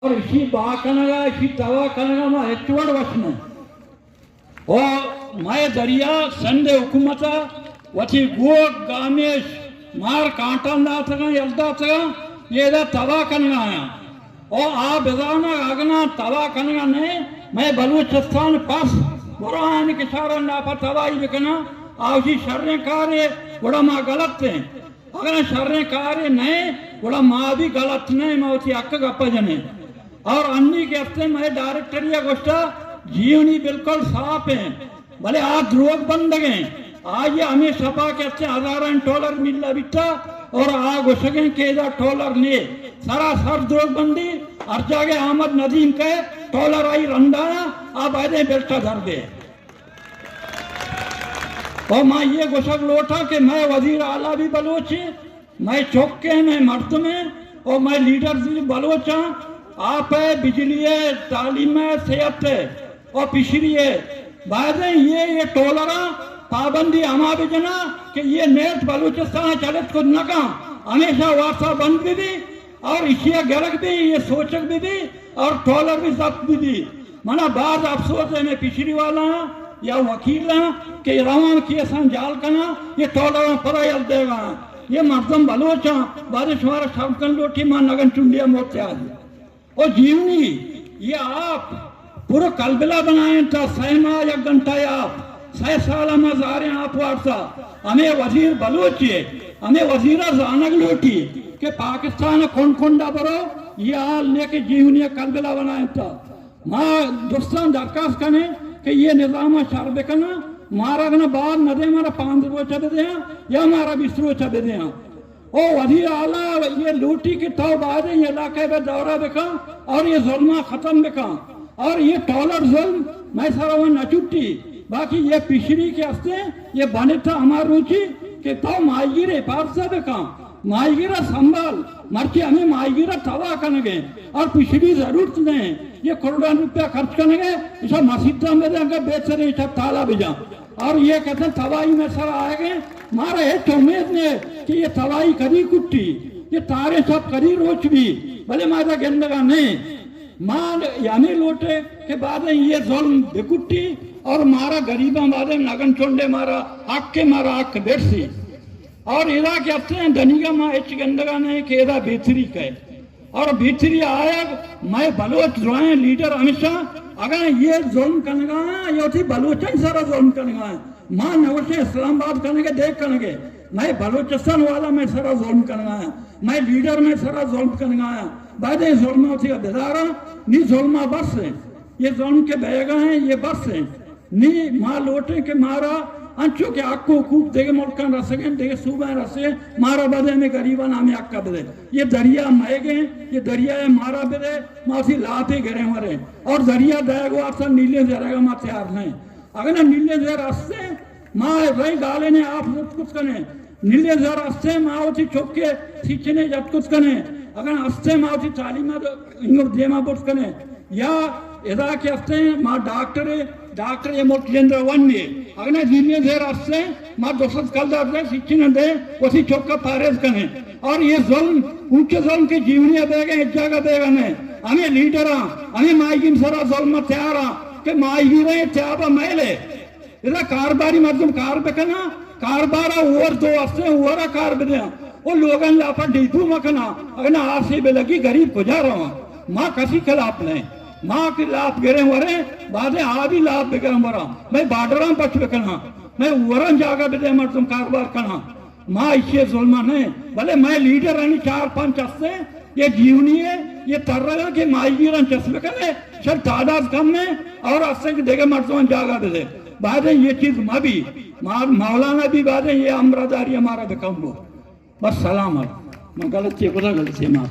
और इसी बाकनगा इसी तवा कनगा मा हेच्चुवड वचन ओ माय दरिया संदे हुकूमता वची गोग गामेश मार कांटन दातगा यल्दातगा येदा तवा कनगा आया ओ आ बेजाना आगना तवा कनगा ने मैं बलूचिस्तान पास बुरान के सारा ना पर तवाई बिकना आवशी शर्रे कार्य बड़ा मा गलत है अगर शर्रे कार्य नहीं बड़ा मा भी गलत नहीं मावती अक्क गप्पा जने और अन्नी के हफ्ते में डायरेक्टर या गोष्ठा जीवनी बिल्कुल साफ है भले आज द्रोग बंद गए आज ये हमें सपा के हफ्ते $1000 मिलना बिता और आ गोशगे केदा $1 लिए सरासर द्रोग बंदी और जागे अहमद नदीम के $1 आई रंडाया आप आए बेल्टा धर दे और मैं ये गोशक लोटा कि मैं वजीर आला भी बलोची मैं चौके में मर्द में और मैं लीडर भी बलोचा आप है बिजली है तालीम है सेहत है और पिछड़ी है बाद ये टोलरा पाबंदी हमा भी जना कि ये नेट बलूचिस्तान चले खुद न का हमेशा वार्ता बंद भी दी और इसी गरक भी ये सोचक भी और टोलर भी जब्त भी दी मना बाद अफसोस है मैं पिछड़ी वाला या वकील के रवा किए जाल करना ये टोलर पर यल देगा ये मर्दम बलोचा बारिश वारा शमकन लोटी मां नगन चुंडिया मोते आज और जीवनी ये आप पूरा कलबिला बनाए था 6 माह 1 घंटा आप 6 साल में जा रहे आप वार्ता हमें वजीर बलोच हमें वजीरा जानक लोटी के पाकिस्तान कौन कोंडा बरो ये हाल लेके जीवनी कलबिला बनाए था माँ दोस्तान दरखास्त करने कि ये निजाम शर्ब करना मारा गना बाद न दे मारा 5 रोचा दे या मारा 20 रोचा दे ओ वजीर आला ये लूटी की तो बाद ये इलाके में दौरा बिका और ये जुल्मा खत्म बिका और ये टॉलर जुल्म मैं सारा वो न छुट्टी बाकी ये पिछड़ी के हस्ते ये बने था हमार रुचि कि तो माईगिरे पारसा बिका माईगिरा संभाल मर्ची हमें माईगिरा तवा करेंगे और पिछड़ी जरूरत नहीं ये करोड़ों रुपया खर्च करेंगे इसे मस्जिद में देंगे बेच रहे सब ताला भेजा और ये कहते हैं तवाई में सर आएंगे मारा है उम्मीद ने कि ये तवाई करी कुट्टी ये तारे सब करी रोच भी भले मारा गेंदगा नहीं मान यानी लोटे के बाद ये जुल्म बेकुट्टी और मारा गरीबा मारे नगन चोंडे मारा आक के मारा आक बेरसी और इरा के हफ्ते हैं धनिका माँ एच गेंदगा ने के इरा बेहतरी कहे और भीतरी आया मैं बलोच रोए लीडर हमेशा अगर ये जुल्म कनगा ये थी बलोचन सारा जुल्म कनगा मां नवशे इस्लामाबाद कनेंगे देख कनेंगे मैं बलोचिस्तान वाला में सारा जुल्म कनगा मैं लीडर में सारा जुल्म कनगा बाद जुल्म थी बेदारा नी जुल्मा बस है ये जुल्म के बैगा हैं ये बस है नी माँ लोटे के मारा अंचो के आक्को कूप देगे मुल्कन रसगे देगे सुबह रसे मारा बदे में गरीबा नामे आक्का बदे ये दरिया महगे ये दरिया है मारा बदे मासी लाते गिरे मरे और दरिया दयागो आप सब नीले जरेगा माँ तैयार नहीं अगर ना नीले जर रस्ते माँ रही गाले ने आप कुछ कने नीले जर रस्ते माँ होती चौके सींचने जब कुछ कने अगर हस्ते माँ होती तालीमा इंगुर देमा बुट कने या इधर के हस्ते माँ डॉक्टर ये मोट केंद्र वन ये अगर जिले से रास्ते माँ दोस्त कल दाते शिक्षण दे उसी चौका पारेज करें और ये जुल्म ऊंचे जुल्म के जीवनी देगा एक जगह देगा नहीं हमें लीडर हमें माइगिन सारा जुल्म तैयार के माइगी रहे त्याबा मैले इधर कारबारी मर्दम कार बेकना कारबारा ओवर 2 हफ्ते ओवरा कार बदे वो लोगन लापा डीपू मकना अगर ना आसे बे लगी गरीब गुजारा माँ कसी खिलाफ नहीं माँ के लाभ गिरे वरे बादे आदि लाभ बिगड़ मरा मैं बाडराम पक्ष बिकना मैं वरन जागा बिदे मर तुम कारोबार करना माँ इसे जुल्मा नहीं भले मैं लीडर रहनी 4-5 हफ्ते ये जीवनी है ये तर रहा कि माई गिरन चस्बे करे सर तादाद कम है और हफ्ते के देखे मर तुम जागा बिदे बादे ये चीज माँ भी मौलाना भी बादे ये अमरादारी हमारा बिकम बस सलामत मैं गलत चीज माँ